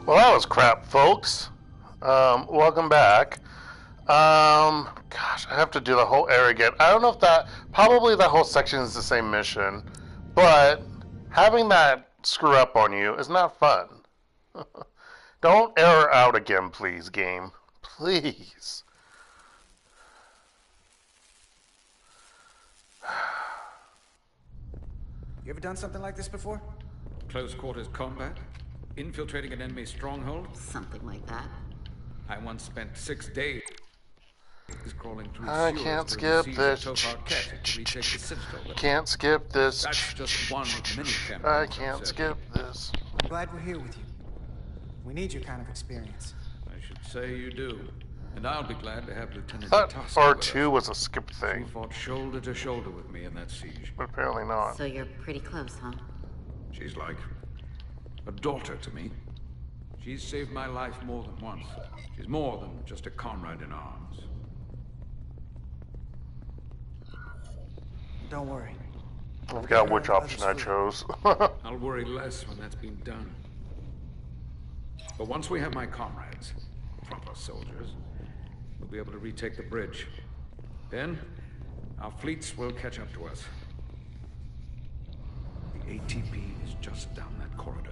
Well, that was crap, folks. Welcome back. Gosh, I have to do the whole area again. I don't know if probably that whole section is the same mission, but having that screw up on you is not fun. Don't error out again, please, game. Please. You ever done something like this before? Close quarters combat? Infiltrating an enemy stronghold? Something like that. I once spent 6 days crawling through I sewers can't to skip receive this. the Tokar Ket to retake the Citadel. Can't skip this. That's just one of many campaigns. I can't skip this. I'm glad we're here with you. We need your kind of experience. I should say you do. And I'll be glad to have Lieutenant I thought Tasso with R2 us. was a skip She thing, fought shoulder to shoulder with me in that siege. but apparently not. So you're pretty close, huh? She's like a daughter to me. She's saved my life more than once. She's more than just a comrade in arms. Don't worry. I forgot which option I chose. I'll worry less when that's been done. But once we have my comrades, proper soldiers, we'll be able to retake the bridge. Then, our fleets will catch up to us. The ATP is just down that corridor.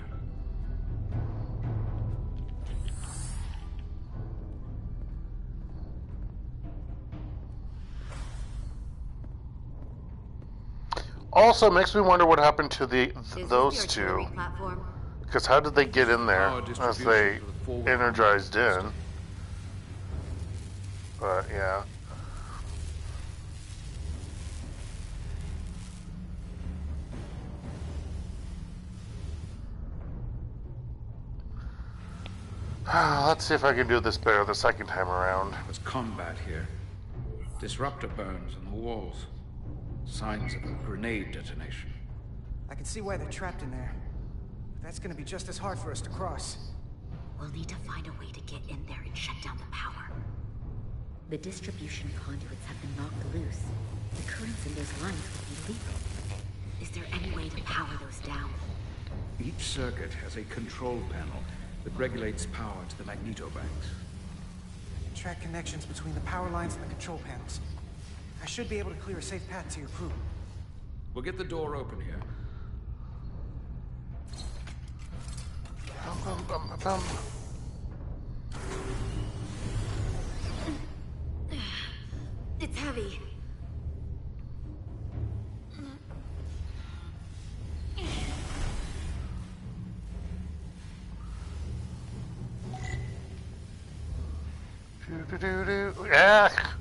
Also, makes me wonder what happened to those Is this the two. artillery platform? Because how did they get in there Power as distribution they to the forward energized command in? system. But yeah. Let's see if I can do this better the second time around. There's combat here. Disruptor burns on the walls. Signs of a grenade detonation. I can see why they're trapped in there. But that's gonna be just as hard for us to cross. We'll need to find a way to get in there and shut down the power. The distribution conduits have been knocked loose. The currents in those lines would be lethal. Is there any way to power those down? Each circuit has a control panel that regulates power to the magnetobanks. I can track connections between the power lines and the control panels. I should be able to clear a safe path to your crew. We'll get the door open here. It's heavy. Ah.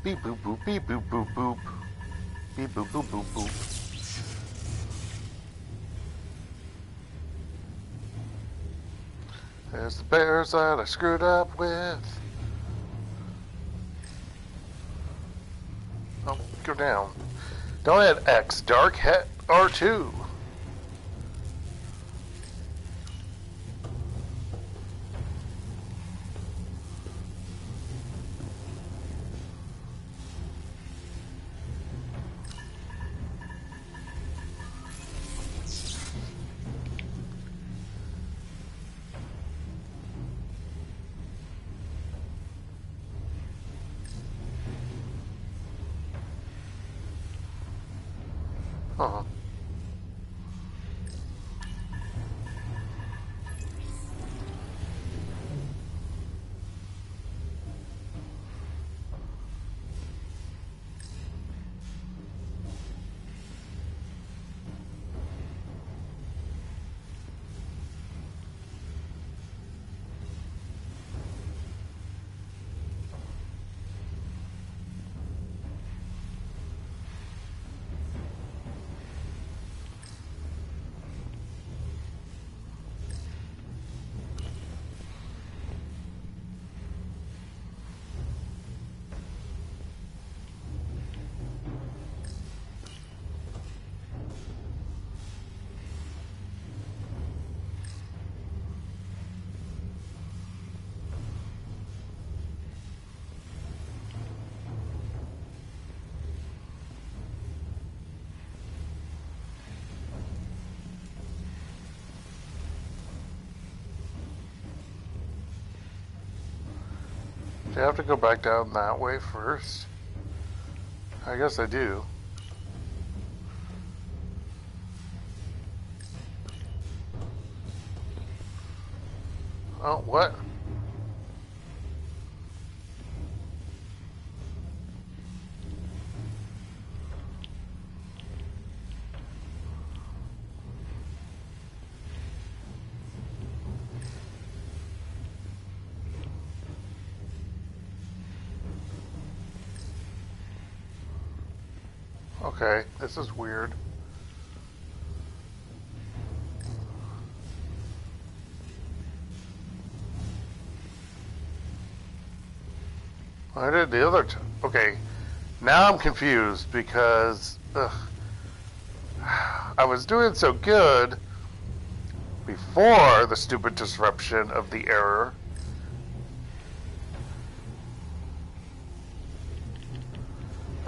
Beep boop boop beep boop boop boop. Beep boop boop boop boop. There's the bears that I screwed up with. Oh, go down. Don't hit X. Dark Het R2. Huh. Do I have to go back down that way first? I guess I do. Oh, what? Okay, this is weird. I did the other okay, now I'm confused because I was doing so good before the stupid disruption of the error.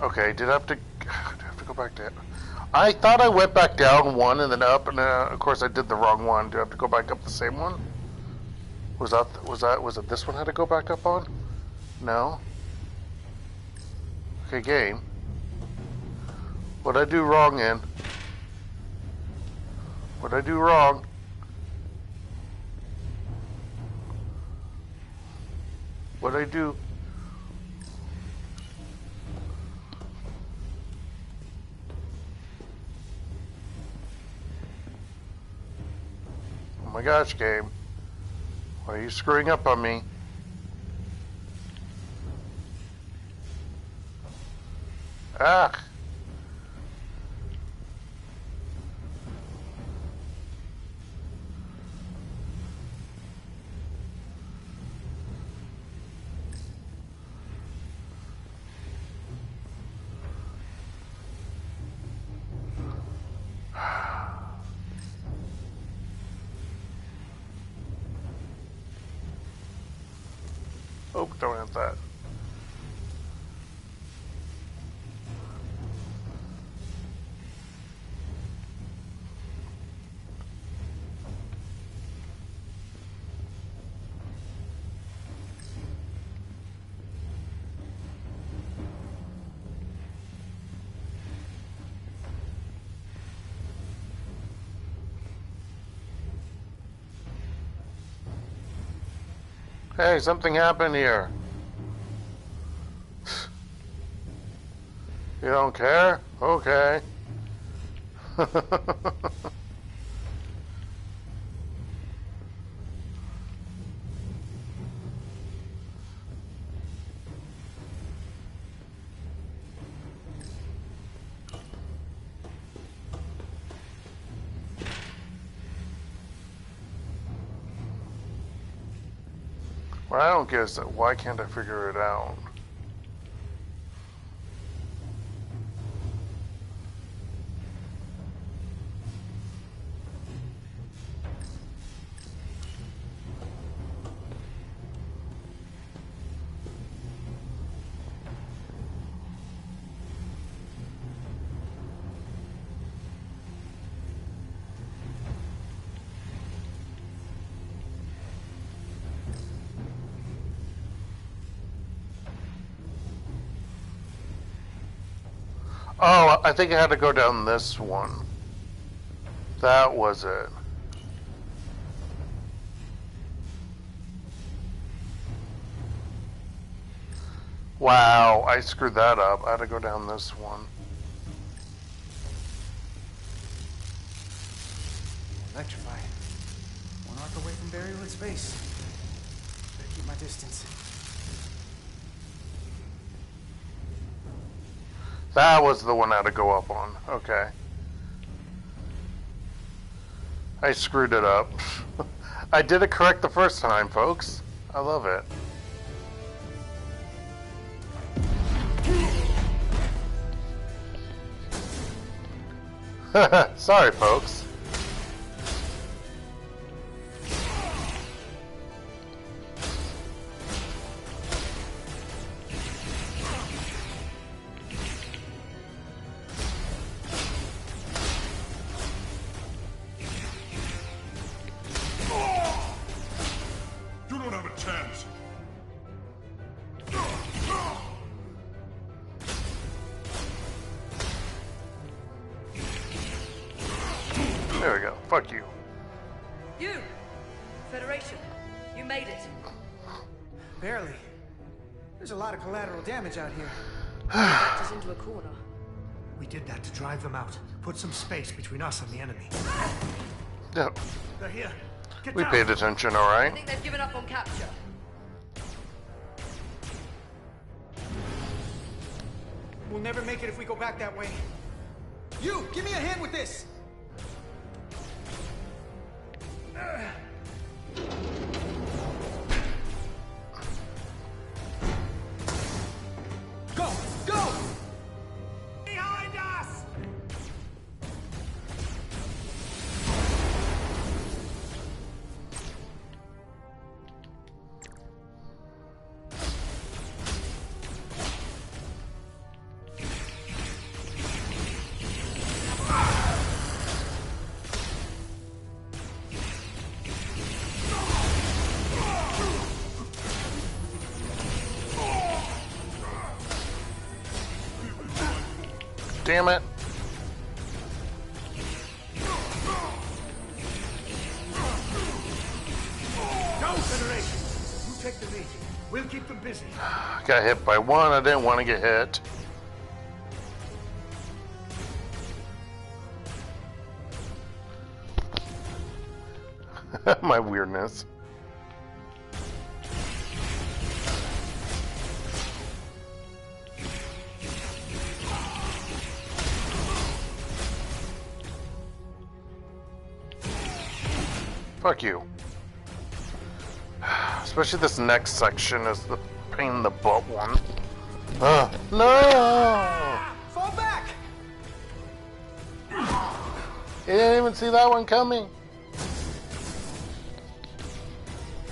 Okay, did I have to go back down? I thought I went back down one and then up, and of course I did the wrong one. Do I have to go back up the same one? Was it this one I had to go back up on? No. Okay, game. What'd I do wrong in? What'd I do wrong? What'd I do? Oh my gosh, game. Why are you screwing up on me? Ah! Oh, don't have that. Hey, something happened here. You don't care? Okay. What I don't get is that why can't I figure it out? Oh, I think I had to go down this one. That was it. Wow, I screwed that up. I had to go down this one. Electrify. One arc away from burial in space. Better keep my distance. That was the one I had to go up on. Okay. I screwed it up. I did it correct the first time, folks. I love it. Sorry, folks. There we go. Fuck you. You! Federation, you made it. Barely. There's a lot of collateral damage out here. Backed us into a corner. We did that to drive them out. Put some space between us and the enemy. Yep. They're here. Get We down. paid attention, I alright? think they've given up on capture. We'll never make it if we go back that way. You, give me a hand with this! Go! Go! Behind us! Damn it. Go, Federation! You take the lead. We'll keep them busy. Got hit by one. I didn't want to get hit. My weirdness. Fuck you. Especially this next section is the pain in the butt one. No! Fall back! You didn't even see that one coming.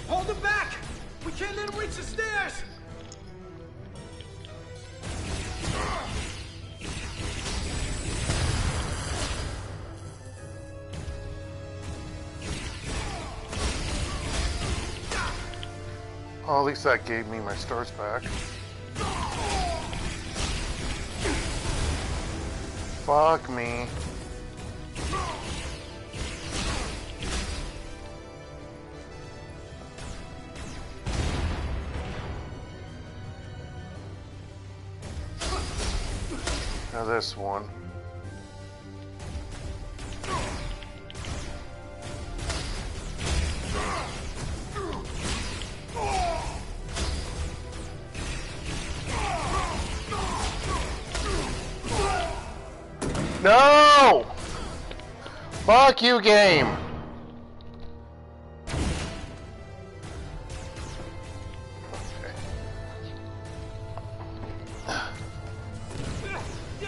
Hold him back! We can't let him reach the stairs! Oh, at least that gave me my stars back. Fuck me. Now this one. No! Fuck you, game!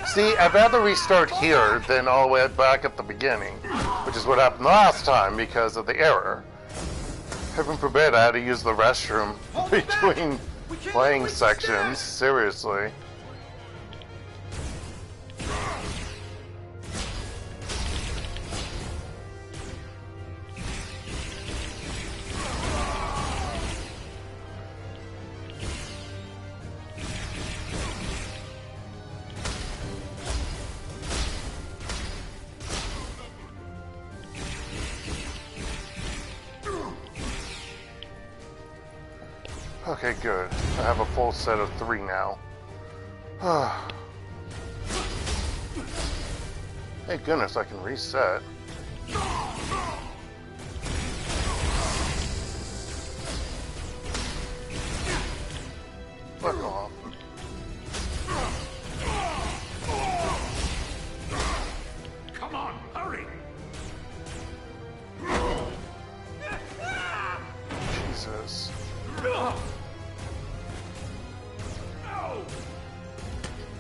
See, I'd rather restart here than all the way back at the beginning, which is what happened last time because of the error. Heaven forbid I had to use the restroom between playing sections. Seriously. Okay, good. I have a full set of 3 now. Thank goodness I can reset. Fuck off. Come on, hurry! Jesus.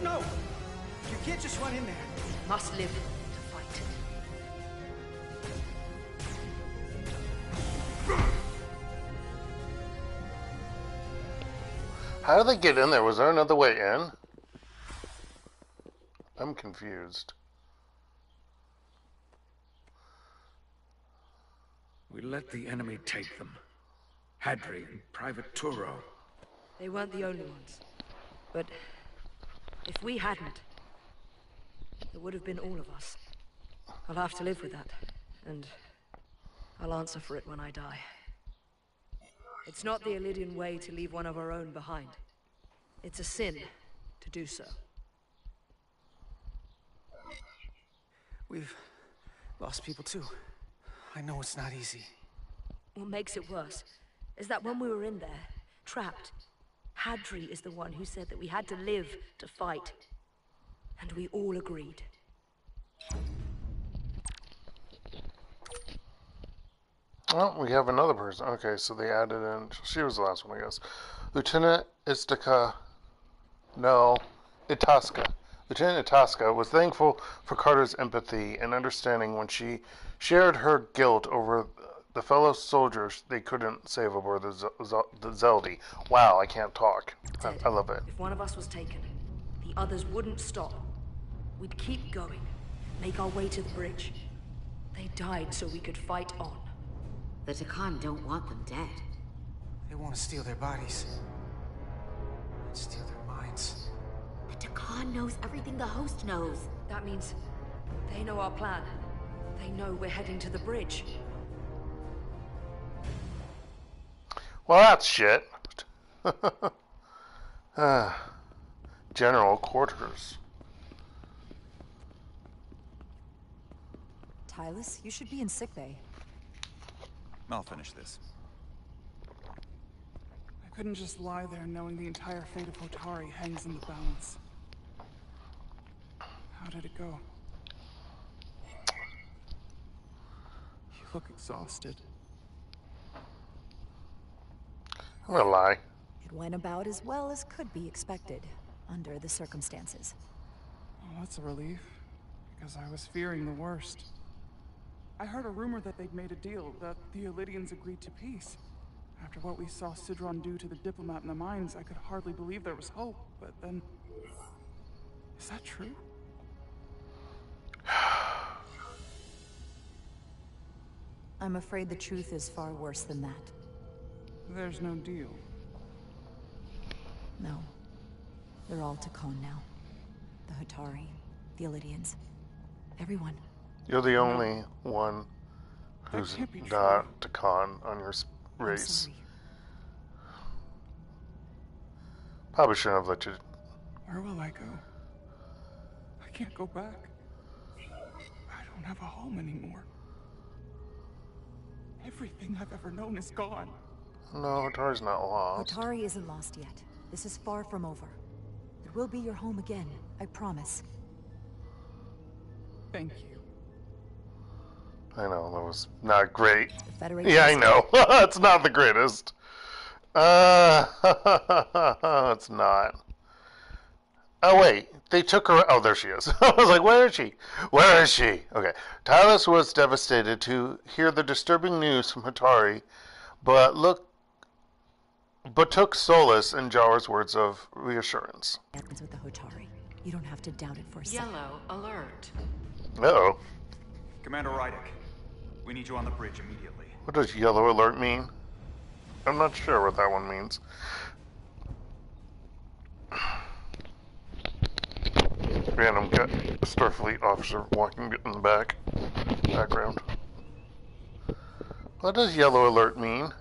No! You can't just run in there. Must live to fight. How did they get in there? Was there another way in? I'm confused. We let the enemy take them. Hadri and Private Turo. They weren't the only ones. But if we hadn't, it would have been all of us. I'll have to live with that. and I'll answer for it when I die. It's not the Illidian way to leave one of our own behind. It's a sin to do so. We've lost people too. I know it's not easy. What makes it worse is that when we were in there, trapped, Hadri is the one who said that we had to live to fight. And we all agreed. Oh, we have another person. Okay, so they added in... She was the last one, I guess. Lieutenant Itasca. Lieutenant Itasca was thankful for Carter's empathy and understanding when she shared her guilt over the fellow soldiers they couldn't save aboard the Zeldy. Wow, I can't talk. I love it. If one of us was taken, the others wouldn't stop. We'd keep going, make our way to the bridge. They died so we could fight on. The Tkon don't want them dead. They want to steal their bodies. And steal their minds. The Tkon knows everything the host knows. That means they know our plan. They know we're heading to the bridge. Well, that's shit. General quarters. Tylus, you should be in sickbay. I'll finish this. I couldn't just lie there knowing the entire fate of Hotari hangs in the balance. How did it go? You look exhausted. I'm gonna lie. It went about as well as could be expected, under the circumstances. Oh, that's a relief, because I was fearing the worst. I heard a rumor that they'd made a deal, that the Illidians agreed to peace. After what we saw Sidron do to the diplomat in the mines, I could hardly believe there was hope, but then... Is that true? I'm afraid the truth is far worse than that. There's no deal. No. They're all Tkon now. The Hotari, the Illidians, everyone. You're the only one who's can't be not Tkon on your I'm race. sorry. Probably shouldn't have let you. Where will I go? I can't go back. I don't have a home anymore. Everything I've ever known is gone. No, Hotari's not lost. Hotari isn't lost yet. This is far from over. It will be your home again, I promise. Thank you. I know, that was not great. The Federation... Yeah, I know. It's not the greatest. It's not. Oh, wait. They took her... Oh, there she is. I was like, where is she? Where is she? Okay. Tylus was devastated to hear the disturbing news from Hotari, but took solace in Jara's words of reassurance. Happens with the Hotari. You don't have to doubt it for a second. Yellow alert. Uh-oh. Commander Rydek, we need you on the bridge immediately. What does yellow alert mean? I'm not sure what that one means. Random Starfleet officer walking in the background. What does yellow alert mean?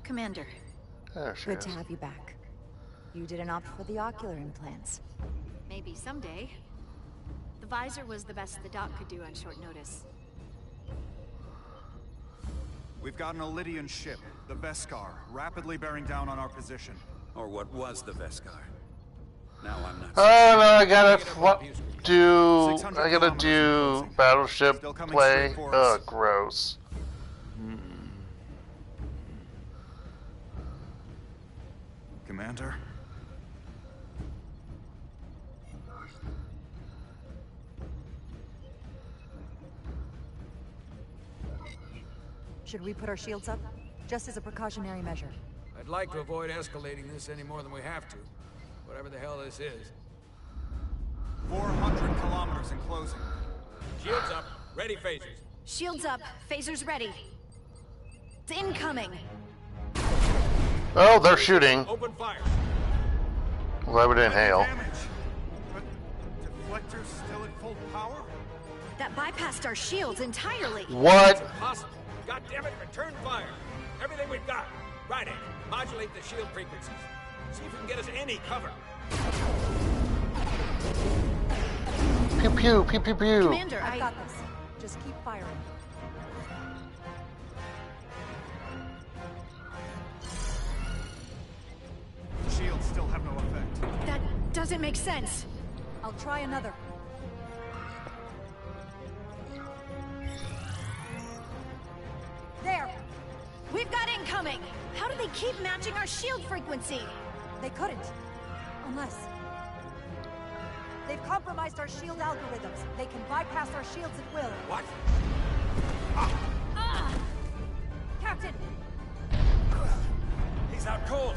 Commander. There she Good is. to have you back. You didn't opt for the ocular implants. Maybe someday. The visor was the best the doc could do on short notice. We've got an Illidian ship, the Veskar, rapidly bearing down on our position. Or what was the Veskar. Now I'm not... Oh no, I gotta do battleship Still coming play. straight for us. Ugh, gross. Commander? Should we put our shields up? Just as a precautionary measure. I'd like to avoid escalating this any more than we have to. Whatever the hell this is. 400 kilometers in closing. Shields up. Ready phasers. Shields up, phasers ready. It's incoming. Oh, they're shooting. Open fire. Well, I would inhale. Damage. But deflector's still at full power? That bypassed our shields entirely. What? Impossible. God damn it, return fire. Everything we've got. Rydek, modulate the shield frequencies. See if we can get us any cover. Pew pew, pew pew pew. Commander, I've got this. Just keep firing. Shields still have no effect. That doesn't make sense. I'll try another. There! We've got incoming! How do they keep matching our shield frequency? They couldn't. Unless... They've compromised our shield algorithms. They can bypass our shields at will. What? Captain! He's out cold.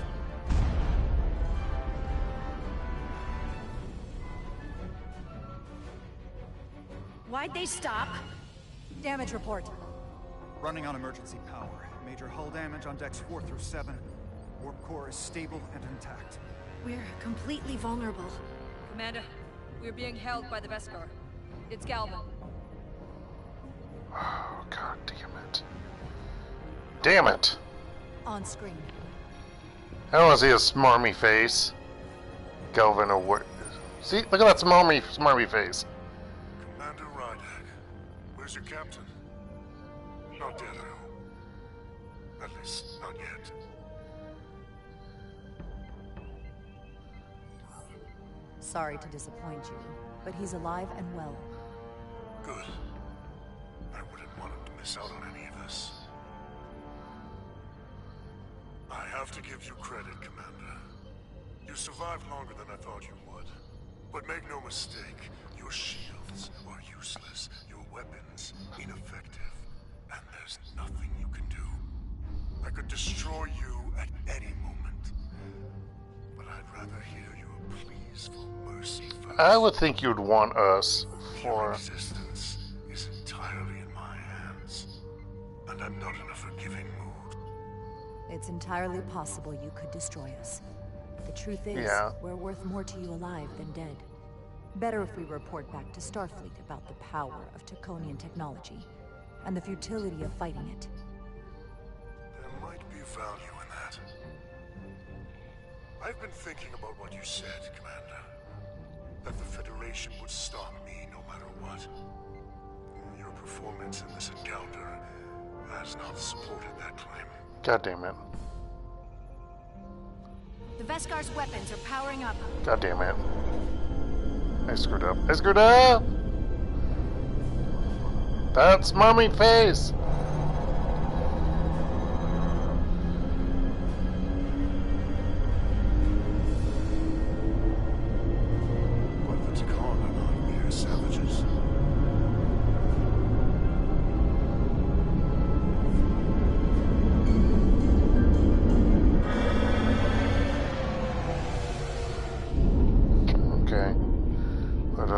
Why'd they stop? Damage report. Running on emergency power. Major hull damage on decks 4 through 7. Warp core is stable and intact. We're completely vulnerable. Commander, we're being held by the Beskar. It's Galvin. Oh, god damn it. Damn it! On screen. I don't want to see a smarmy face. Galvin or what? See, look at that smarmy face. Commander Rydek, where's your captain? Not dead, I hope. At least, not yet. Sorry to disappoint you, but he's alive and well. Good. I wouldn't want him to miss out on any of this. I have to give you credit, Commander. You survived longer than I thought you would. But make no mistake, your shields are useless, your weapons ineffective, and there's nothing you can do. I could destroy you at any moment, but I'd rather hear your pleas for mercy first. I would think you'd want us Your for... existence is entirely in my hands, and I'm not in a forgiving mood. It's entirely possible you could destroy us. The truth is, Yeah. we're worth more to you alive than dead. Better if we report back to Starfleet about the power of Tkonian technology, and the futility of fighting it. There might be value in that. I've been thinking about what you said, Commander. That the Federation would stop me no matter what. Your performance in this encounter has not supported that claim. God damn it. The Veskar's weapons are powering up. God damn it. I screwed up. I screwed up! That smarmy face! But the Tkon are not mere savages. Okay. But,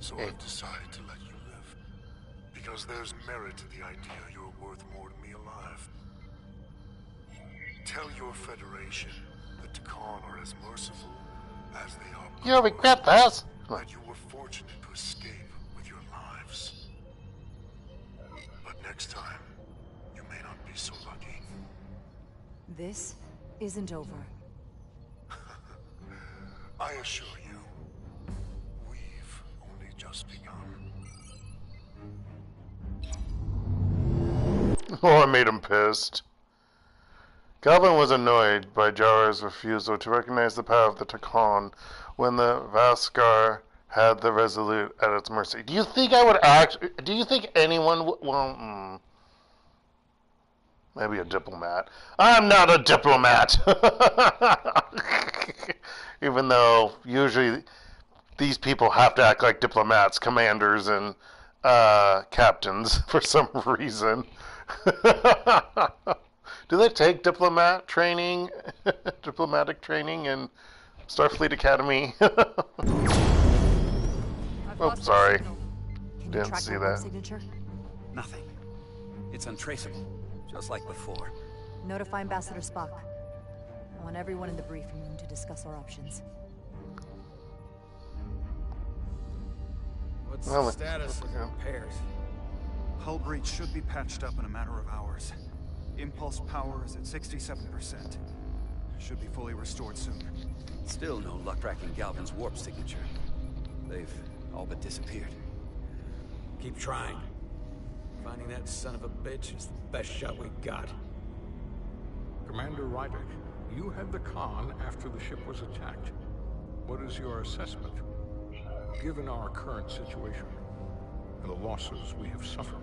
So I've decided to let you live. Because there's merit to the idea you're worth more to me alive. Tell your Federation that Tkon are as merciful as they are You'll regret this! that you were fortunate to escape with your lives. But next time, you may not be so lucky. This isn't over. I assure you, we've only just begun. Oh, I made him pissed. Galvin was annoyed by Jara's refusal to recognize the power of the Tkon when the Vaskar had the Resolute at its mercy. Do you think I would actually... Do you think anyone would... Well, maybe a diplomat. I'm not a diplomat! Even though usually these people have to act like diplomats, commanders, and captains for some reason. Do they take diplomatic training in Starfleet Academy? Oh, sorry. Can you Didn't track see my that. signature? Nothing. It's untraceable, just like before. Notify Ambassador Spock. I want everyone in the briefing room to discuss our options. What's Well, the status of repairs? Hull breach should be patched up in a matter of hours. Impulse power is at 67%. Should be fully restored soon. Still no luck tracking Galvin's warp signature. They've all but disappeared. Keep trying. Finding that son of a bitch is the best shot we got. Commander Rydek, you had the Tkon after the ship was attacked. What is your assessment, given our current situation and the losses we have suffered?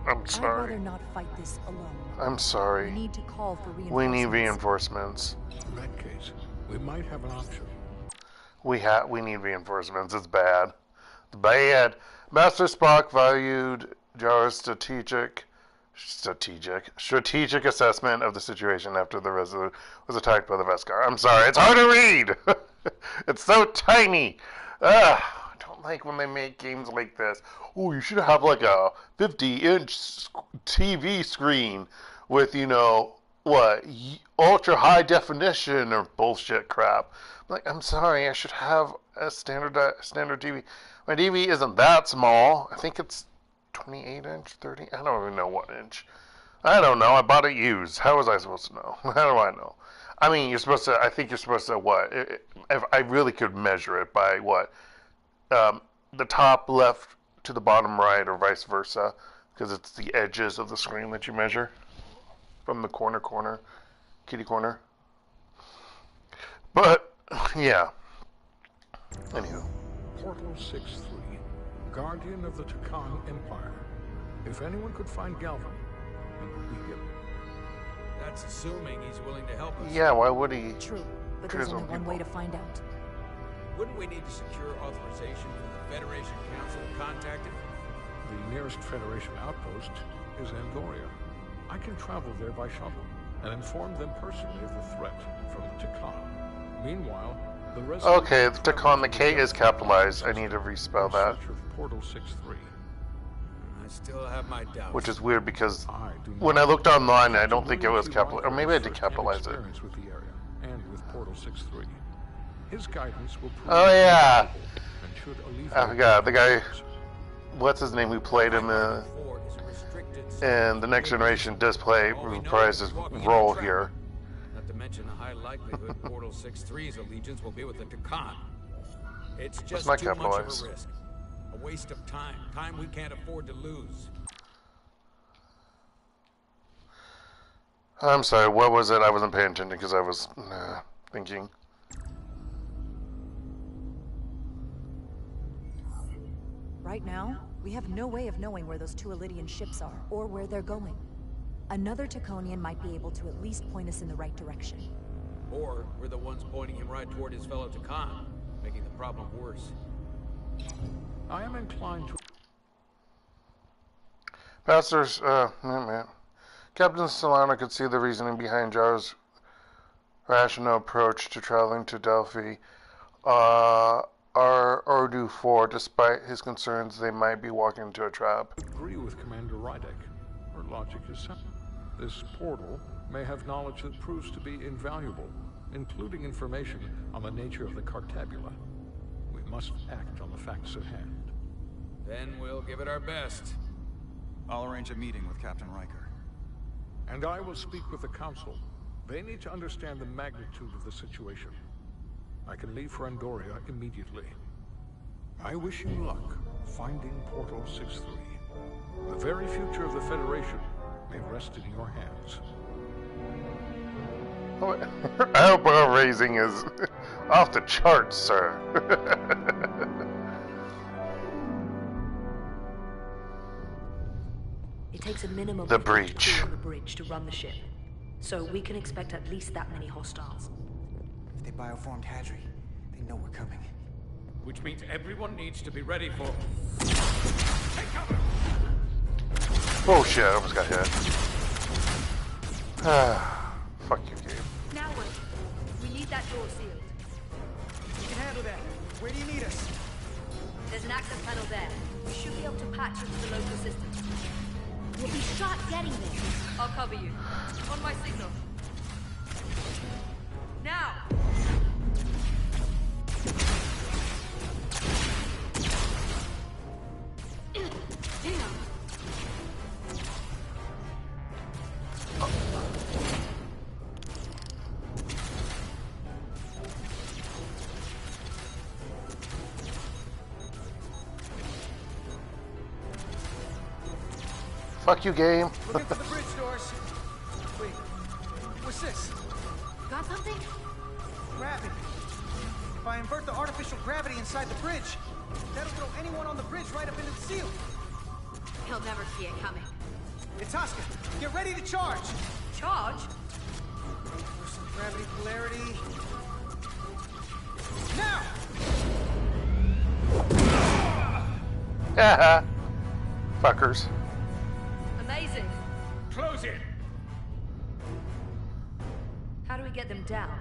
I'm sorry. I'd rather not fight this alone. I'm sorry. We need to call for reinforcements. We need reinforcements. In that case, we might have an option. We need reinforcements. It's bad. It's bad. Master Spock valued Jara's strategic assessment of the situation after the Resolute was attacked by the Beskar. I'm sorry. It's hard to read. It's so tiny. Ugh. I don't like when they make games like this. Oh, you should have like a 50-inch TV screen with, you know, what, ultra high definition or bullshit crap. I'm like, I'm sorry, I should have a standard TV. My TV isn't that small. I think it's 28-inch, 30. I don't even know what inch. I don't know. I bought it used. How was I supposed to know? How do I know? I mean, you're supposed to. I think you're supposed to what? If I really could measure it by what? The top left to the bottom right, or vice versa, because it's the edges of the screen that you measure from the corner, kitty corner. But yeah. Anywho. Portal 6-3, guardian of the Tkon Empire. If anyone could find Galvin, it would be him. That's assuming he's willing to help us. Yeah, why would he? True, but there's only one way to find out. Wouldn't we need to secure authorization from the Federation Council to contact him? The nearest Federation outpost is Andoria. I can travel there by shuttle and inform them personally of the threat from the Tkon. Meanwhile, the Resolute... Okay, the Tkon, the K is capitalized. I need to respell that. Portal 6-3. I still have my doubts. Which is weird because when I looked online, I don't think it was capitalized. Or maybe I did capitalize it. With the area and with Portal 6-3. His guidance will prove yeah. And I forgot the guy. What's his name? Who played in the Next Generation? Does play reprise his role here. Not to mention the high likelihood Portal 6-3's allegiance will be with the Tkon. It's just too much of a risk. A waste of time. Time we can't afford to lose. I'm sorry. What was it? I wasn't paying attention because I was thinking. Right now, we have no way of knowing where those two Elydian ships are, or where they're going. Another Tkonian might be able to at least point us in the right direction. Or we're the ones pointing him right toward his fellow Tkon, making the problem worse. I am inclined to... Pastors, Captain Solana could see the reasoning behind Jara's rational approach to traveling to Delphi. Ordu 4, despite his concerns, they might be walking into a trap. I agree with Commander Rydek. Her logic is simple. This portal may have knowledge that proves to be invaluable, including information on the nature of the Cartabula. We must act on the facts at hand. Then we'll give it our best. I'll arrange a meeting with Captain Riker. And I will speak with the Council. They need to understand the magnitude of the situation. I can leave for Andoria immediately. I wish you luck finding Portal 6-3. The very future of the Federation may rest in your hands. I hope our raising is off the charts, sir. It takes a minimum the of breach. On the bridge to run the ship, so we can expect at least that many hostiles. If they bioformed Hadri, they know we're coming. Which means everyone needs to be ready for... Take cover! Oh shit, I almost got hit. Fuck you, game. Now what? We need that door sealed. We can handle that. Where do you need us? There's an access panel there. We should be able to patch into the local system. We'll be shot getting there. I'll cover you. On my signal. Now! Fuck you, game. Looking for the bridge doors. Wait, what's this? Got something? Gravity. If I invert the artificial gravity inside the bridge, that'll throw anyone on the bridge right up into the ceiling. He'll never see it coming. Itasca, get ready to charge. Charge? Reverse gravity polarity. Now! Haha. Fuckers. Amazing. Close it! How do we get them down?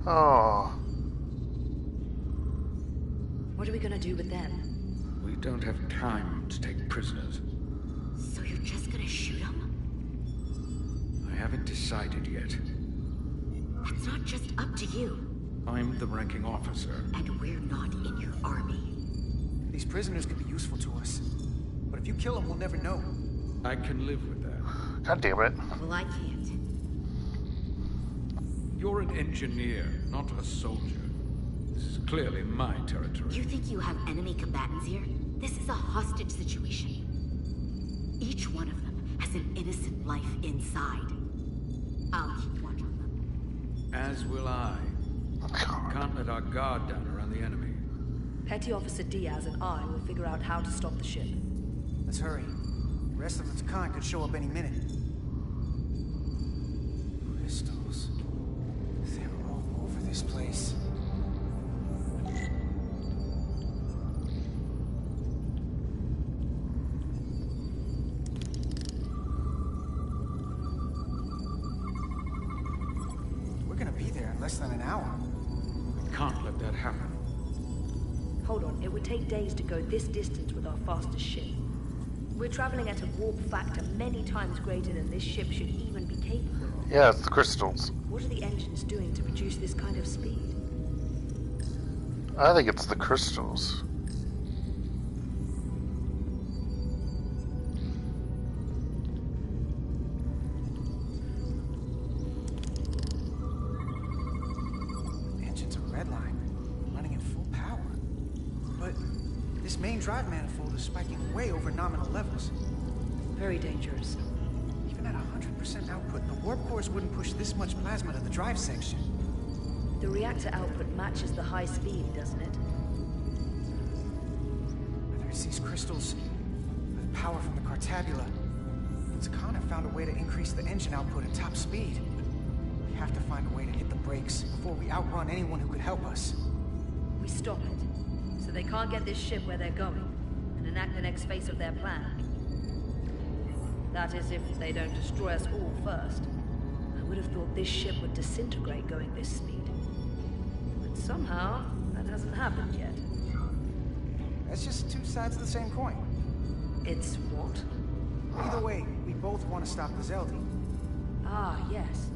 Oh. What are we gonna do with them? We don't have time to take prisoners. So you're just gonna shoot them? I haven't decided yet. That's not just up to you. I'm the ranking officer. And we're not in your army. These prisoners could be useful to us. But if you kill them, we'll never know. I can live with that. God damn it. Well, I can't. You're an engineer, not a soldier. This is clearly my territory. You think you have enemy combatants here? This is a hostage situation. Each one of them has an innocent life inside. I'll keep watch on them. As will I. Can't let our guard down around the enemy. Petty Officer Diaz and I will figure out how to stop the ship. Let's hurry. The rest of the Tkon could show up any minute. Crystals. They're all over this place. We're gonna be there in less than an hour. We can't let that happen. Hold on, it would take days to go this distance with our fastest ship. We're traveling at a warp factor many times greater than this ship should even be capable of. Yeah, it's the crystals. What are the engines doing to produce this kind of speed? I think it's the crystals. The engines are redline, running at full power. But this main drive manifold is spiking way over nominal levels. Very dangerous. Even at 100% output, the warp cores wouldn't push this much plasma to the drive section. The reactor output matches the high speed, doesn't it? Whether it's these crystals, or the power from the Cartabula, Tkon have found a way to increase the engine output at top speed. We have to find a way to hit the brakes before we outrun anyone who could help us. We stop it, so they can't get this ship where they're going, and enact the next phase of their plan. That is, if they don't destroy us all first. I would have thought this ship would disintegrate going this speed. But somehow, that hasn't happened yet. That's just two sides of the same coin. It's what? Either way, we both want to stop the Zeldi. Ah, yes.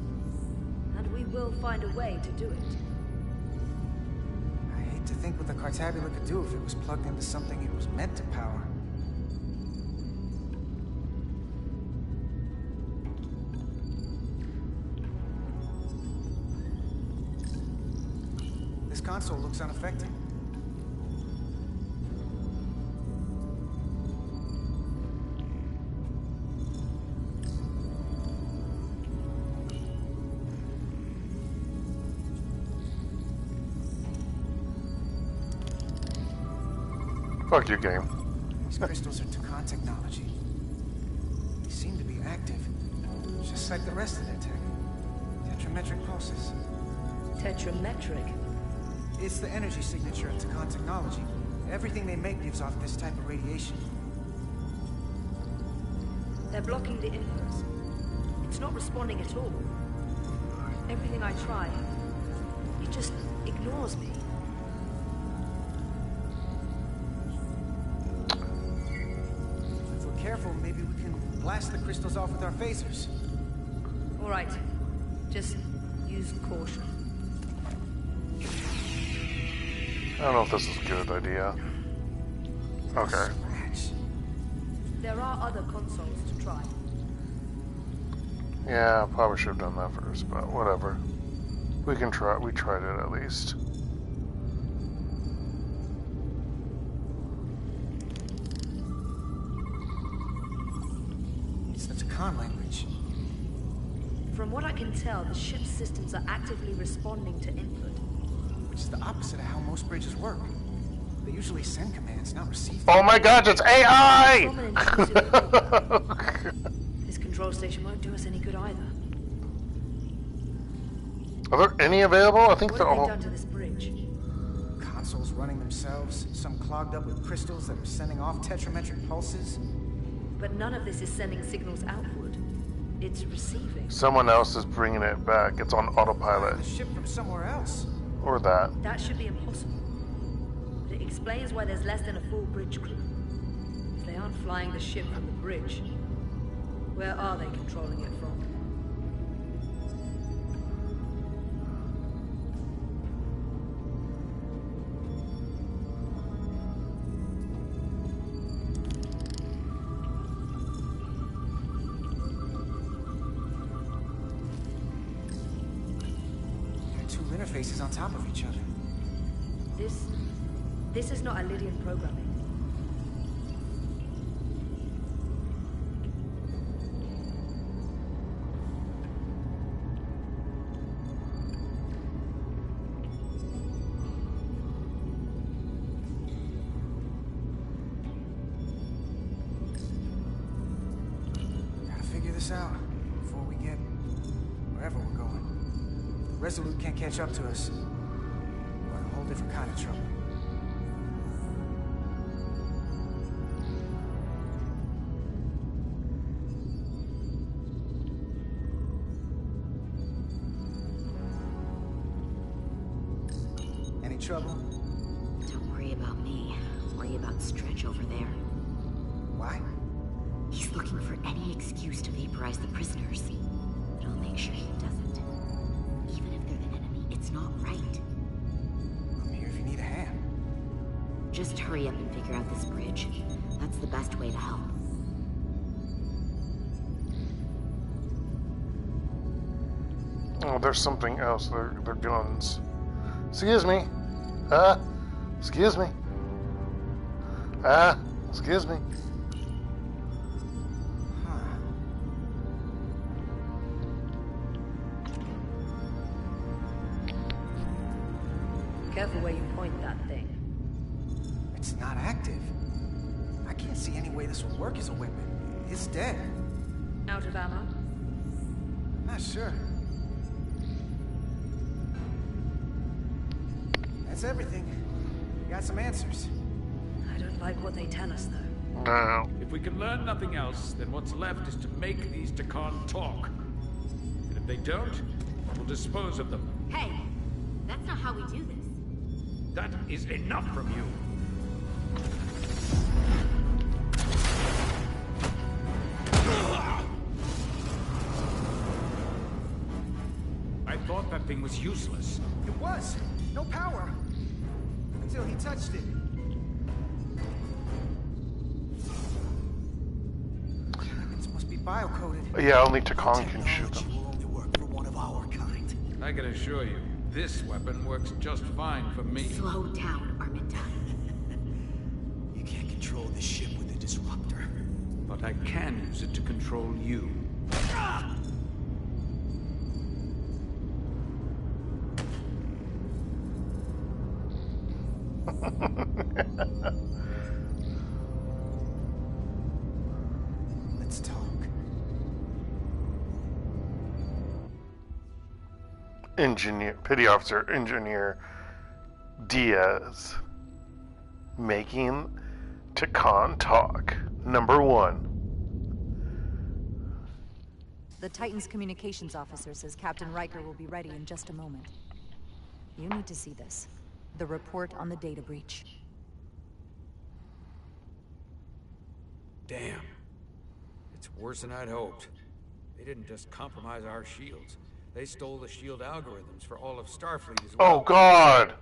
And we will find a way to do it. I hate to think what the Cartabula could do if it was plugged into something it was meant to power. This console looks unaffected. Fuck your game. These crystals are Tkon technology. They seem to be active, just like the rest of their tech. Tetrametric pulses. Tetrametric? It's the energy signature of Tkon technology. Everything they make gives off this type of radiation. They're blocking the inverse. It's not responding at all. Everything I try, it just ignores me. If we're careful, maybe we can blast the crystals off with our phasers. All right. Just use caution. I don't know if this is a good idea. Okay. Scratch. There are other consoles to try. Yeah, probably should have done that first, but whatever. We can try. We tried it at least. It's the Tkon language. From what I can tell, the ship's systems are actively responding to input. Which is the opposite of how most bridges work. They usually send commands, not receive them. Oh my god, it's AI! This control station won't do us any good either. Are there any available? I think they're all... What have they done to this bridge? Consoles running themselves, some clogged up with crystals that are sending off tetrametric pulses. But none of this is sending signals outward. It's receiving. Someone else is bringing it back. It's on autopilot. The ship from somewhere else. Or that. That should be impossible. But it explains why there's less than a full bridge crew. If they aren't flying the ship from the bridge, where are they controlling it from? Interfaces on top of each other. This is not Lydian programming. Gotta figure this out before we get wherever we're going. Resolute can't catch up to us. We're in a whole different kind of trouble. Any trouble? Don't worry about me. Worry about Stretch over there. Why? He's looking for any excuse to vaporize the prisoners. But I'll make sure he doesn't. It's not right. I'm here if you need a hand. Just hurry up and figure out this bridge. That's the best way to help. Oh, there's something else. They're guns. Excuse me. Excuse me. Excuse me. Careful where you point that thing. It's not active. I can't see any way this will work as a weapon. It's dead. Out of ammo? Not sure. That's everything. We got some answers. I don't like what they tell us, though. No. If we can learn nothing else, then what's left is to make these Tkon talk. And if they don't, we'll dispose of them. Hey, that's not how we do this. That is enough from you. I thought that thing was useless. It was. No power. Until he touched it. It must be bio-coded. Yeah, only Tkon can shoot them. Will only work for one of our kind. I can assure you, this weapon works just fine for me. Slow down, Arminta. You can't control the ship with a disruptor. But I can use it to control you. Let's talk. Petty Officer Engineer Diaz. Making Tkon talk. Number 1. The Titan's communications officer says Captain Riker will be ready in just a moment. You need to see this. The report on the data breach. Damn. It's worse than I'd hoped. They didn't just compromise our shields. They stole the shield algorithms for all of Starfleet as well. Oh, God!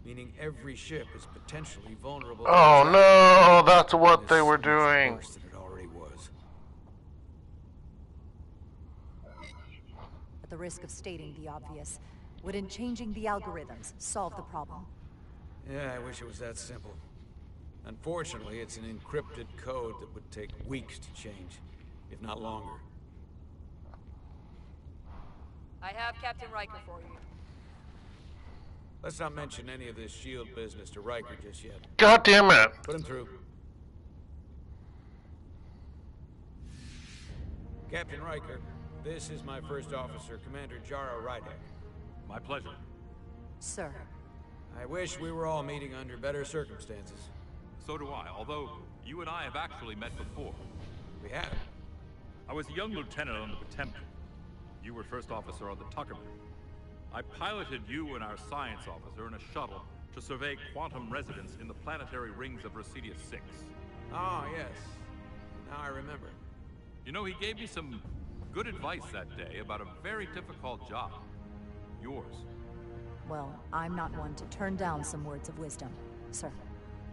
Meaning every ship is potentially vulnerable. Oh, no! That's what they were doing. Worse than it already the risk of stating the obvious. Wouldn't changing the algorithms solve the problem? Yeah, I wish it was that simple. Unfortunately, it's an encrypted code that would take weeks to change, if not longer. I have Captain Riker for you. Let's not mention any of this shield business to Riker just yet. God damn it! Put him through. Captain Riker, this is my first officer, Commander Jara Rydek. My pleasure. Sir. I wish we were all meeting under better circumstances. So do I, although you and I have actually met before. We have? I was a young lieutenant on the Potemkin. You were first officer on the Tuckerman. I piloted you and our science officer in a shuttle to survey quantum residence in the planetary rings of Resurgence 6. Ah, yes. Now I remember. You know, he gave me some good advice that day about a very difficult job. Yours. Well, I'm not one to turn down some words of wisdom, sir.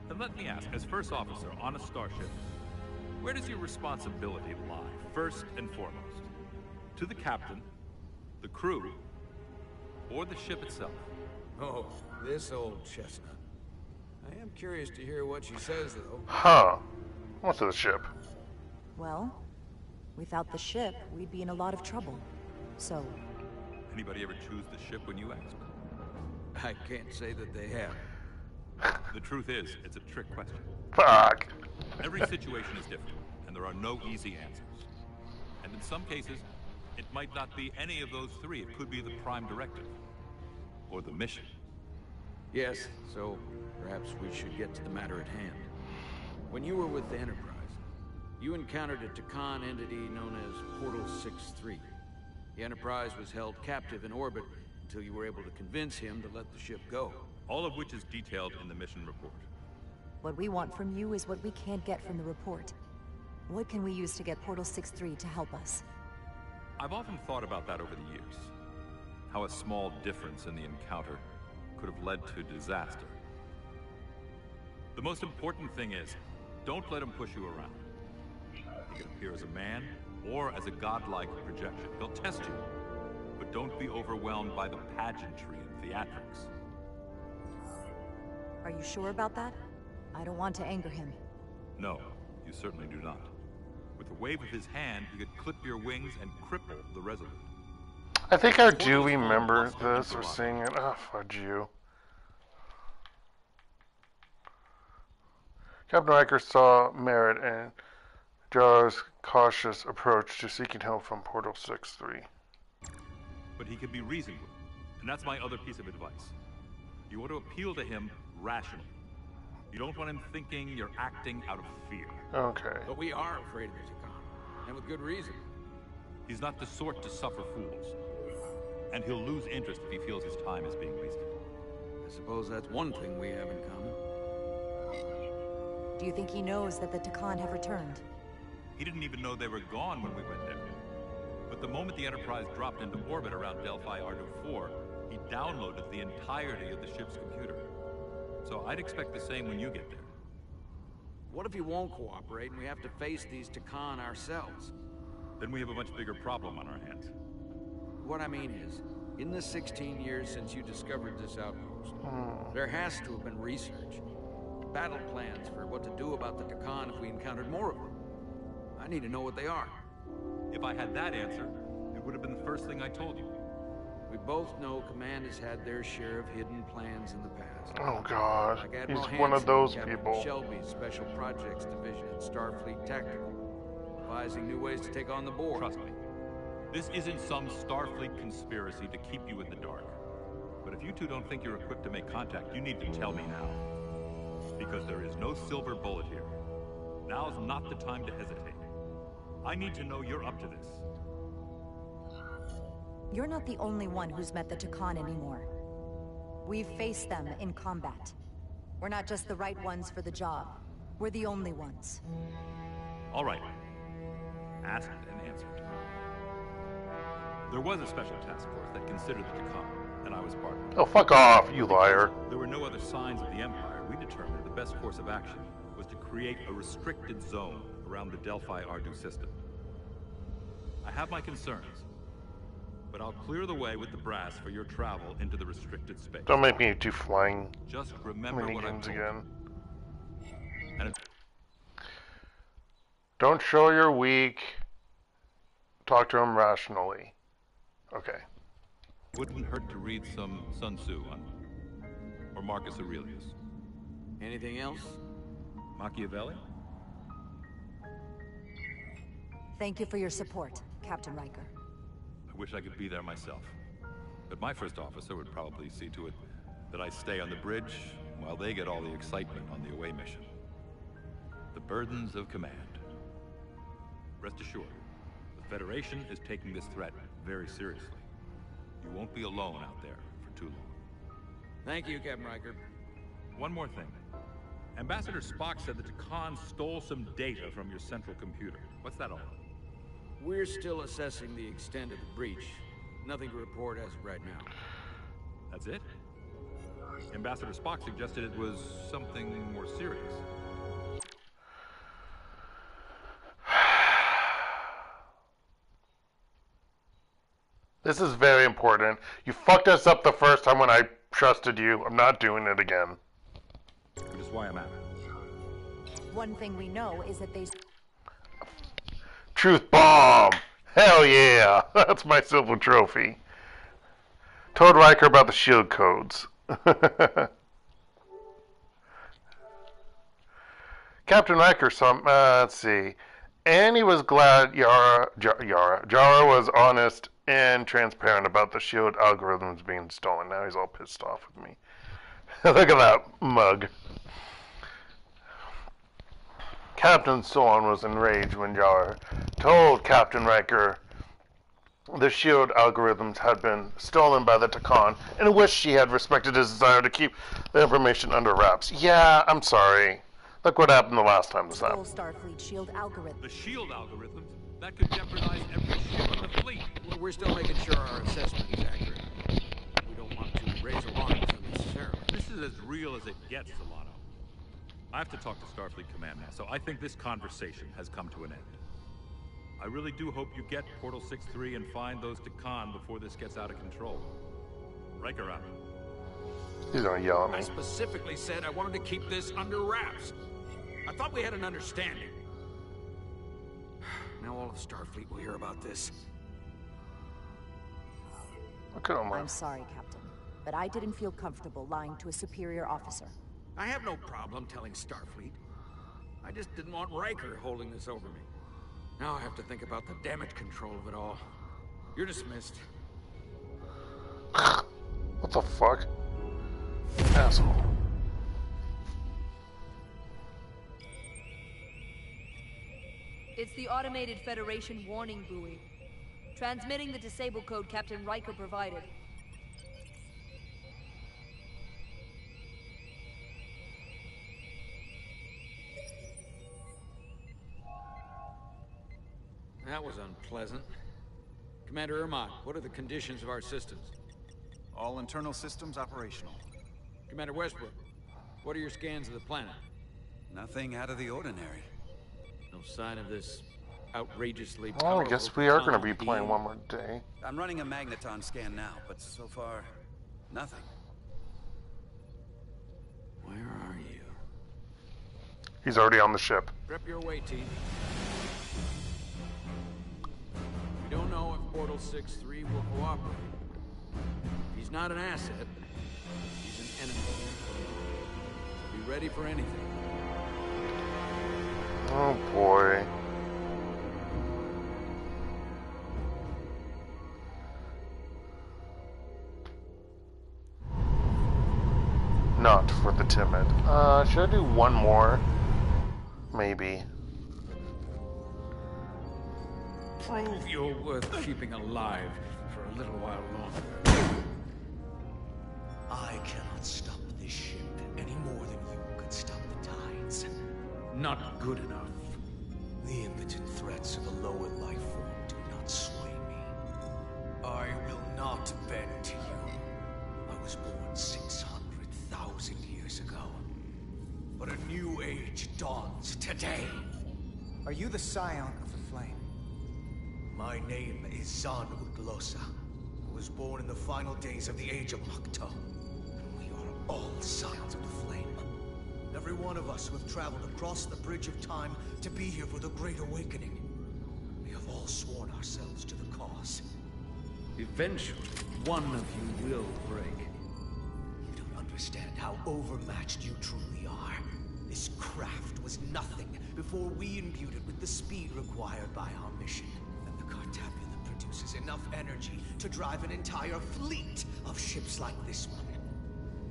Then let me ask, as first officer on a starship, where does your responsibility lie, first and foremost? To the captain, the crew, or the ship itself? Oh, this old chestnut. I am curious to hear what she says, though. Huh. What's to the ship? Well, without the ship, we'd be in a lot of trouble. So... Anybody ever choose the ship when you ask? I can't say that they have. The truth is, it's a trick question. Fuck. Every situation is different, and there are no easy answers. And in some cases, it might not be any of those three. It could be the prime directive. Or the mission. Yes, so perhaps we should get to the matter at hand. When you were with the Enterprise, you encountered a Tkon entity known as Portal 6-3. The Enterprise was held captive in orbit until you were able to convince him to let the ship go. All of which is detailed in the mission report. What we want from you is what we can't get from the report. What can we use to get Portal 6-3 to help us? I've often thought about that over the years. How a small difference in the encounter could have led to disaster. The most important thing is, don't let him push you around. He can appear as a man, or as a godlike projection. He'll test you. But don't be overwhelmed by the pageantry and theatrics. Are you sure about that? I don't want to anger him. No, you certainly do not. With a wave of his hand, he could clip your wings and cripple the Resolute. I think I do remember this or seeing it. Oh, fudge you. Captain Riker saw merit in Jara's cautious approach to seeking help from Portal 6-3. But he can be reasoned with, and that's my other piece of advice. You want to appeal to him rationally. You don't want him thinking you're acting out of fear. Okay. But we are afraid of the Tkon, and with good reason. He's not the sort to suffer fools. And he'll lose interest if he feels his time is being wasted. I suppose that's one thing we have in common. Do you think he knows that the Tkon have returned? He didn't even know they were gone when we went there. But the moment the Enterprise dropped into orbit around Delphi Ardu 4, he downloaded the entirety of the ship's computer. So I'd expect the same when you get there. What if he won't cooperate and we have to face these Tkon ourselves? Then we have a much bigger problem on our hands. What I mean is, in the 16 years since you discovered this outpost, there has to have been research. Battle plans for what to do about the Tkon if we encountered more of them. I need to know what they are. If I had that answer, it would have been the first thing I told you. We both know Command has had their share of hidden plans in the past. Oh God, like he's Hansen, one of those Captain people. Shelby's Special Projects Division at Starfleet Tactical, devising new ways to take on the Borg. Trust me, this isn't some Starfleet conspiracy to keep you in the dark. But if you two don't think you're equipped to make contact, you need to tell me now. Because there is no silver bullet here. Now's not the time to hesitate. I need to know you're up to this. You're not the only one who's met the Tkon anymore. We've faced them in combat. We're not just the right ones for the job. We're the only ones. All right. Asked and answered. There was a special task force that considered the Tkon, and I was part of it. Oh, fuck off, you liar. There were no other signs of the Empire. We determined the best course of action was to create a restricted zone around the Delphi Ardu system. I have my concerns, but I'll clear the way with the brass for your travel into the restricted space. Don't make me do flying Just remember what I told again. And don't show you're weak. Talk to him rationally. Okay. Wouldn't hurt to read some Sun Tzu or Marcus Aurelius. Anything else? Machiavelli? Thank you for your support, Captain Riker. I wish I could be there myself. But my first officer would probably see to it that I stay on the bridge while they get all the excitement on the away mission. The burdens of command. Rest assured, the Federation is taking this threat very seriously. You won't be alone out there for too long. Thank you, Captain Riker. One more thing. Ambassador Spock said that Tkon stole some data from your central computer. What's that all about? We're still assessing the extent of the breach. Nothing to report as of right now. That's it? Ambassador Spock suggested it was something more serious. This is very important. You fucked us up the first time when I trusted you. I'm not doing it again. Which is why I'm at. One thing we know is that they... Truth bomb! Hell yeah! That's my silver trophy. Told Riker about the shield codes. Captain Riker, let's see. And he was glad Jara was honest and transparent about the shield algorithms being stolen. Now he's all pissed off with me. Look at that mug. Captain Solon was enraged when Jara told Captain Riker the shield algorithms had been stolen by the Tkon and wished she had respected his desire to keep the information under wraps. Yeah, I'm sorry. Look what happened the last time this happened. Starfleet shield algorithm. The shield algorithms? That could jeopardize every ship in the fleet. Well, we're still making sure our assessment is accurate. We don't want to raise alarms unnecessarily. This is as real as it gets, Solano. I have to talk to Starfleet Command now, so I think this conversation has come to an end. I really do hope you get Portal 6-3 and find those Tkon before this gets out of control. Riker out. He's gonna yell at me. I specifically said I wanted to keep this under wraps. I thought we had an understanding. Now all of Starfleet will hear about this. Look at him. I'm sorry, Captain, but I didn't feel comfortable lying to a superior officer. I have no problem telling Starfleet. I just didn't want Riker holding this over me. Now I have to think about the damage control of it all. You're dismissed. What the fuck? Asshole. It's the automated Federation warning buoy. Transmitting the disable code Captain Riker provided. That was unpleasant. Commander Irmont, what are the conditions of our systems? All internal systems operational. Commander Westbrook, what are your scans of the planet? Nothing out of the ordinary. No sign of this outrageously Well, I powerful guess we are going to Tkon be playing being. one more day. I'm running a magneton scan now, but so far, nothing. Where are you? He's already on the ship. Prep your way, team. We don't know if Portal 6-3 will cooperate. He's not an asset. He's an enemy. Be ready for anything. Oh boy. Not for the timid. Should I do one more? Maybe. Prove you're worth keeping alive for a little while longer. I cannot stop this ship any more than you could stop the tides. Not good enough. The impotent threats of a lower life form do not sway me. I will not bend to you. I was born 600,000 years ago. But a new age dawns today. Are you the scion of the flame? My name is Zan Utlosa. was born in the final days of the Age of Makto. We are all sons of the flame. Every one of us who have traveled across the bridge of time to be here for the Great Awakening. We have all sworn ourselves to the cause. Eventually, one of you will break. You don't understand how overmatched you truly are. This craft was nothing before we imbued it with the speed required by our mission. And the Cartabula produces enough energy to drive an entire fleet of ships like this one.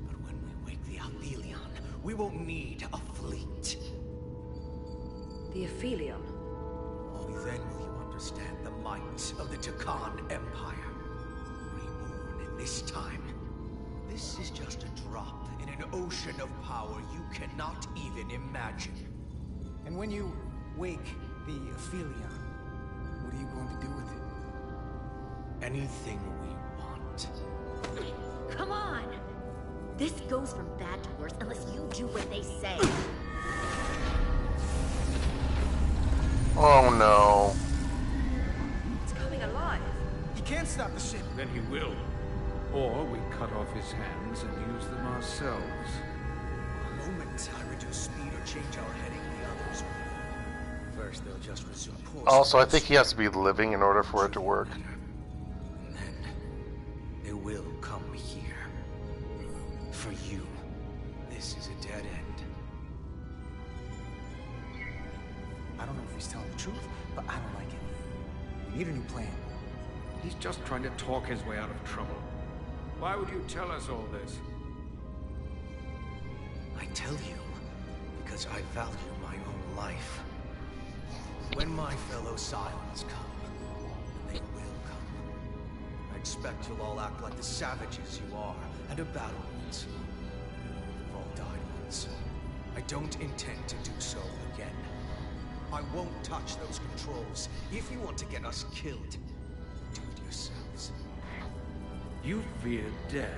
But when we wake the Aphelion, we won't need a fleet. The Aphelion? Only then will you understand the might of the Tkon Empire. Reborn in this time. This is just a drop in an ocean of power you cannot even imagine. And when you wake the Aphelion, what are you going to do with it? Anything we want. Come on! This goes from bad to worse unless you do what they say. Oh no. It's coming alive. He can't stop the ship. Then he will. Or we cut off his hands and use them ourselves. The moment I reduce speed or change our heading, the others will. First, they'll just resume course. Also, I think he has to be living in order for it to work. And then they will come here. For you, this is a dead end. I don't know if he's telling the truth, but I don't like it. We need a new plan. He's just trying to talk his way out of trouble. Why would you tell us all this? I tell you because I value my own life. When my fellow Scions come, and they will come, I expect you'll all act like the savages you are, and have battled once. You've all died once. I don't intend to do so again. I won't touch those controls. If you want to get us killed, do it yourselves. You fear death.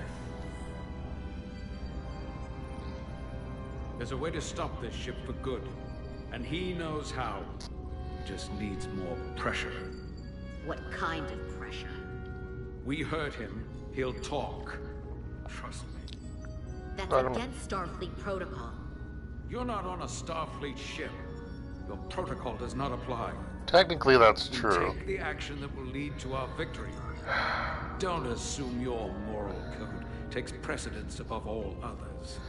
There's a way to stop this ship for good, and he knows how. Just needs more pressure. What kind of pressure? We hurt him, he'll talk. Trust me. That's against Starfleet protocol. You're not on a Starfleet ship. Your protocol does not apply. Technically, that's true. Take the action that will lead to our victory. Don't assume your moral code takes precedence above all others.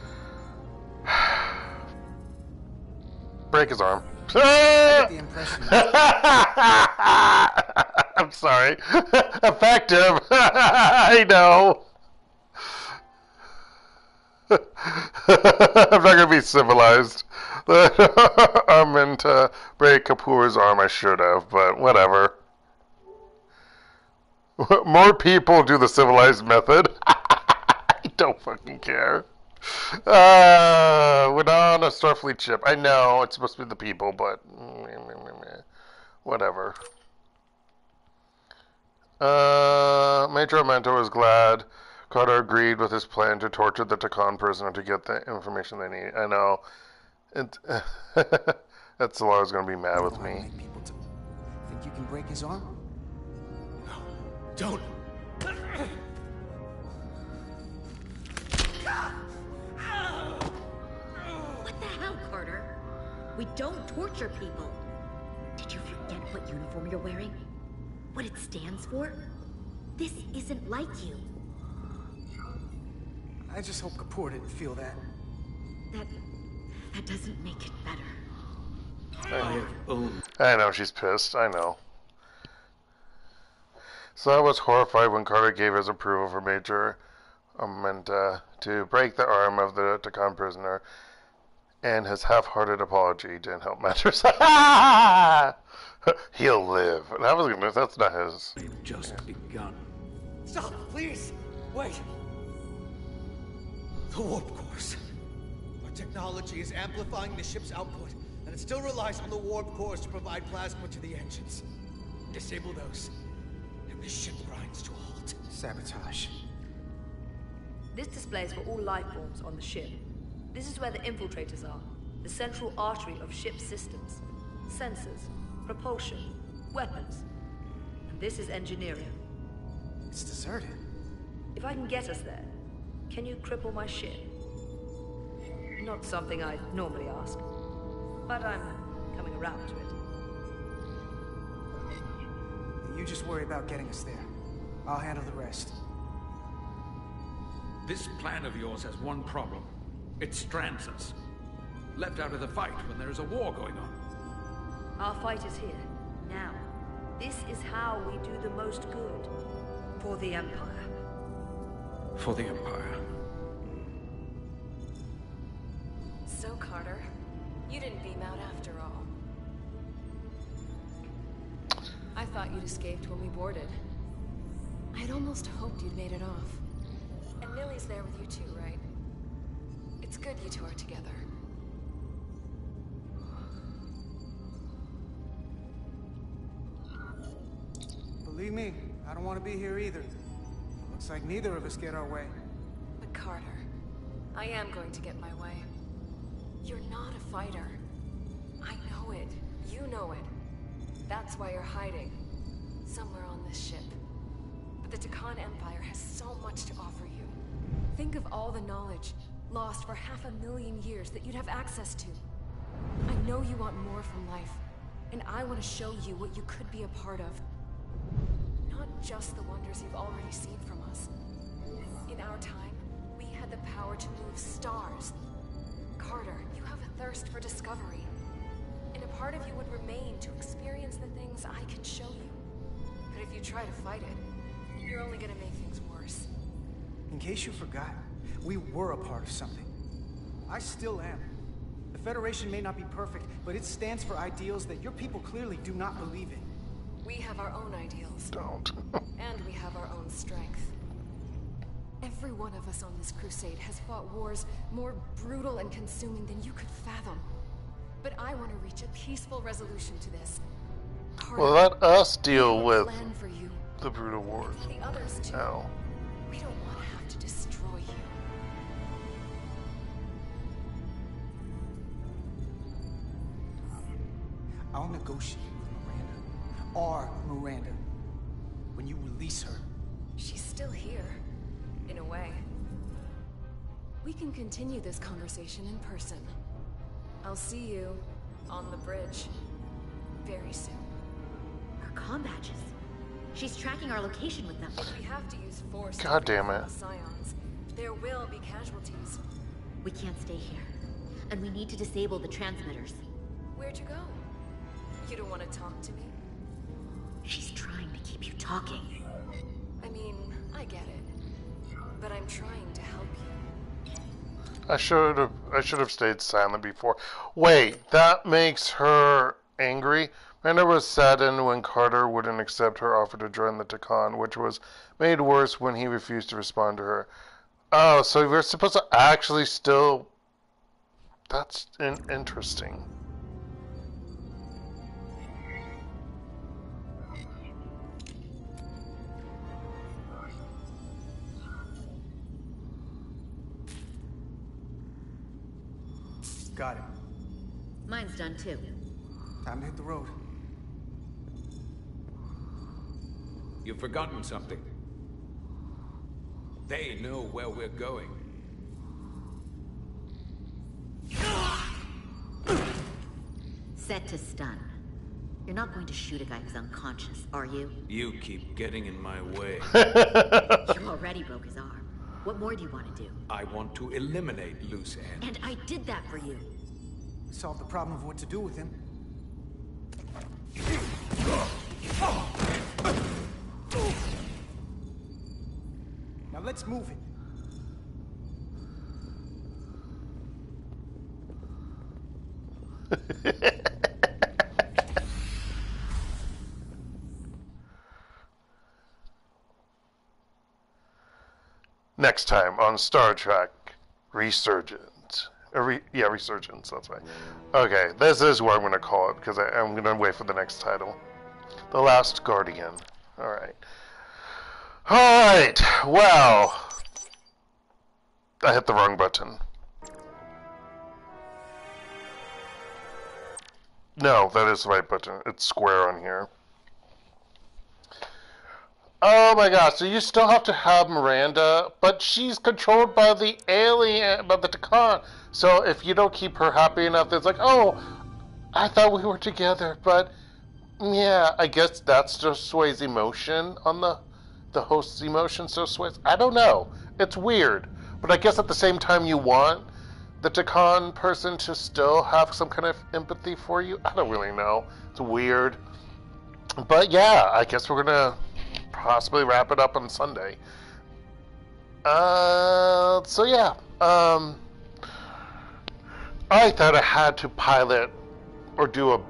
Break his arm. I get the impression. I'm sorry. Effective. I know. I'm not gonna be civilized. I'm meant to break Kapoor's arm. I should have, but whatever. More people do the civilized method. I don't fucking care. We're not on a Starfleet ship. I know it's supposed to be the people, but whatever. Major Mentor is glad Carter agreed with his plan to torture the Tkon prisoner to get the information they need. I know. That's Laura's gonna be mad with me. Think you can break his arm? No, don't. What the hell, Carter? We don't torture people. Did you forget what uniform you're wearing? What it stands for? This isn't like you. I just hope Kapoor didn't feel that. That doesn't make it better. I know, she's pissed. I know. So I was horrified when Carter gave his approval for Major Menta to break the arm of the Tkon prisoner, and his half-hearted apology didn't help matters. He'll live. That's not his. We've just begun. Stop, please! Wait! The warp cores. Our technology is amplifying the ship's output, and it still relies on the warp cores to provide plasma to the engines. Disable those, and the ship grinds to a halt. Sabotage. This displays for all life forms on the ship. This is where the infiltrators are, the central artery of ship systems, sensors, propulsion, weapons. And this is engineering. It's deserted. If I can get us there, can you cripple my ship? Not something I normally ask, but I'm coming around to it. You just worry about getting us there. I'll handle the rest. This plan of yours has one problem. It strands us. Left out of the fight when there is a war going on. Our fight is here, now. This is how we do the most good. For the Empire. For the Empire. So, Carter, you didn't beam out after all. I thought you'd escaped when we boarded. I'd almost hoped you'd made it off. And Millie's there with you too, right? It's good you two are together. Believe me, I don't want to be here either. Looks like neither of us get our way. But Carter, I am going to get my way. You're not a fighter. I know it. You know it. That's why you're hiding. Somewhere on this ship. But the Tkon Empire has so much to offer you. Think of all the knowledge lost for 500,000 years that you'd have access to. I know you want more from life, and I want to show you what you could be a part of. Not just the wonders you've already seen from us. In our time, we had the power to move stars. Carter, you have a thirst for discovery. And a part of you would remain to experience the things I can show you. But if you try to fight it, you're only gonna make things worse. In case you forgot, we were a part of something. I still am. The Federation may not be perfect, but it stands for ideals that your people clearly do not believe in. We have our own ideals. Don't. And we have our own strength. Every one of us on this crusade has fought wars more brutal and consuming than you could fathom. But I want to reach a peaceful resolution to this. Carter, well, let us deal with plan for you. the brutal wars. The others too. No. We don't want to have to destroy you. I'll negotiate with Miranda. Our Miranda. When you release her. She's still here. In a way. We can continue this conversation in person. I'll see you on the bridge very soon. Her comm badges. She's tracking our location with them. If we have to use force God damn it. the Scions, there will be casualties. We can't stay here. And we need to disable the transmitters. Where'd you go? You don't want to talk to me? She's trying to keep you talking. I mean, I get it. But I'm trying to help you. I should have stayed silent before. Wait, that makes her angry? Miranda was saddened when Carter wouldn't accept her offer to join the Tkon, which was made worse when he refused to respond to her. Oh, so we're supposed to actually still... That's interesting. Got it. Mine's done too. Time to hit the road. You've forgotten something. They know where we're going. Set to stun. You're not going to shoot a guy who's unconscious, are you? You keep getting in my way. You already broke his arm. What more do you want to do? I want to eliminate loose ends. And I did that for you. Solve the problem of what to do with him. Now let's move it. Next time on Star Trek Resurgence. Resurgence, that's right. Okay, this is what I'm going to call it, because I'm going to wait for the next title. The Last Guardian. Alright. Alright, well. I hit the wrong button. No, that is the right button. It's square on here. Oh my gosh, so you still have to have Miranda, but she's controlled by the alien, by the Tkon. So if you don't keep her happy enough, it's like, oh, I thought we were together, but yeah, I guess that's just sways emotion on the host's emotion, so sways. I don't know. It's weird. But I guess at the same time you want the Tkon person to still have some kind of empathy for you. I don't really know. It's weird. But yeah, I guess we're gonna possibly wrap it up on Sunday. So yeah. I thought I had to pilot or do a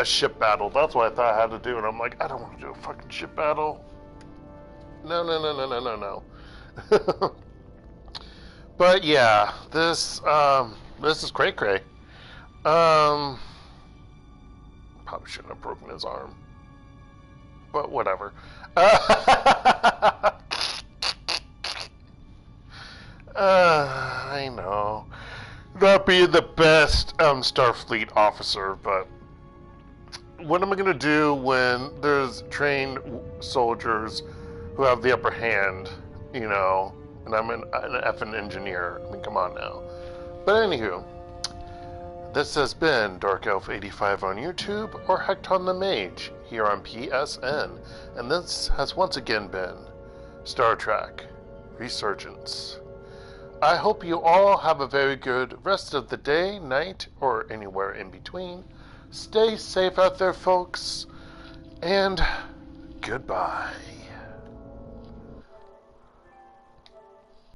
ship battle. That's what I thought I had to do, and I'm like, I don't want to do a fucking ship battle. No. But yeah, this is cray-cray. Probably shouldn't have broken his arm, but whatever. I know, not being the best Starfleet officer, but what am I gonna do when there's trained soldiers who have the upper hand, you know, and I'm an effing engineer? I mean, come on now. But anywho, this has been DarkElf85 on YouTube, or HektontheMage here on PSN, and this has once again been Star Trek Resurgence. I hope you all have a very good rest of the day, night, or anywhere in between. Stay safe out there, folks, and goodbye.